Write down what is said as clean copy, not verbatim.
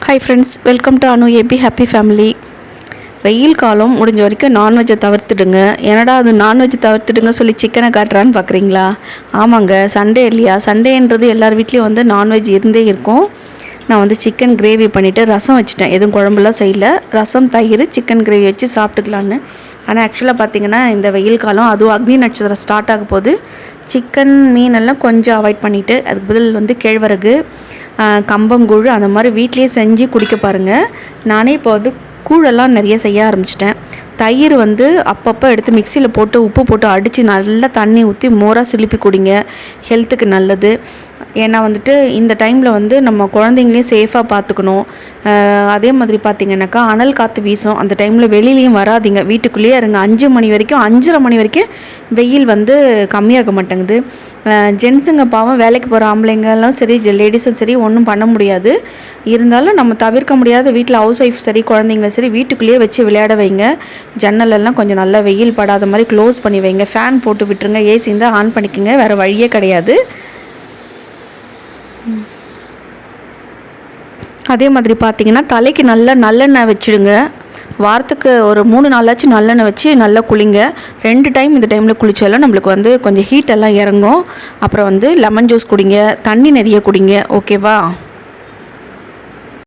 Hi friends, welcome to Anu AB happy family. வெயில் காலம் முடிஞ்ச வரைக்கும் நான்வெஜ்ஜை தவிர்த்துடுங்க. என்னடா அது நான்வெஜ் தவிர்த்துடுங்க சொல்லி சிக்கனை காட்டுறான்னு பார்க்குறீங்களா? ஆமாங்க, சண்டே இல்லையா? சண்டேன்றது எல்லார் வீட்லேயும் வந்து நான்வெஜ் இருந்தே இருக்கும். நான் வந்து சிக்கன் கிரேவி பண்ணிவிட்டு ரசம் வச்சுட்டேன். எதுவும் குழம்புலாம் செய்யல. ரசம், தயிர், சிக்கன் கிரேவி வச்சு சாப்பிட்டுக்கலான்னு. ஆனால் ஆக்சுவலாக பார்த்திங்கன்னா இந்த வெயில் காலம் அதுவும் அக்னி நட்சத்திரம் ஸ்டார்ட் ஆக போது சிக்கன் மீனெல்லாம் கொஞ்சம் அவாய்ட் பண்ணிவிட்டு அதுக்கு பதில் வந்து கேழ்வரகு, கம்பங்கூழ் அந்த மாதிரி வீட்லேயே செஞ்சு குடிக்க பாருங்கள். நானே இப்போ வந்து கூழெல்லாம் நிறைய செய்ய ஆரம்பிச்சிட்டேன். தயிர் வந்து அப்பப்போ எடுத்து மிக்சியில் போட்டு உப்பு போட்டு அடித்து நல்லா தண்ணி ஊற்றி மோராக சிலுப்பி குடிங்க. ஹெல்த்துக்கு நல்லது. ஏன்னா வந்துட்டு இந்த டைமில் வந்து நம்ம குழந்தைங்களையும் சேஃபாக பார்த்துக்கணும். அதே மாதிரி பார்த்திங்கனாக்கா அனல் காற்று வீசும். அந்த டைமில் வெளியிலையும் வராதிங்க, வீட்டுக்குள்ளேயே இருங்க. 5 மணி வரைக்கும் 5:30 மணி வரைக்கும் வெயில் வந்து கம்மியாக மாட்டேங்குது. ஜென்ஸுங்க பாவம் வேலைக்கு போகிற ஆம்பளைங்களும் சரி லேடிஸும் சரி ஒன்றும் பண்ண முடியாது. இருந்தாலும் நம்ம தவிர்க்க முடியாத வீட்டில் ஹவுஸ் ஒய்ஃப் சரி குழந்தைங்களும் சரி வீட்டுக்குள்ளேயே வச்சு விளையாட வைங்க. ஜன்னலெல்லாம் கொஞ்சம் நல்லா வெயில் படாத மாதிரி க்ளோஸ் பண்ணி வைங்க. ஃபேன் போட்டு விட்டுருங்க. ஏசி இருந்தால் ஆன் பண்ணிக்கோங்க. வேறு வழியே கிடையாது. அதே மாதிரி பார்த்திங்கன்னா தலைக்கு நல்லா நல்லெண்ணெய் வச்சுடுங்க. வாரத்துக்கு ஒரு 3 நாளாச்சும் நல்லெண்ணெய் வச்சு நல்லா குளிங்க. 2 டைம் இந்த டைமில் குளிச்சாலும் நம்மளுக்கு வந்து கொஞ்சம் ஹீட் எல்லாம் இறங்கும். அப்புறம் வந்து லெமன் ஜூஸ் குடிங்க, தண்ணி நிறைய குடிங்க. ஓகேவா?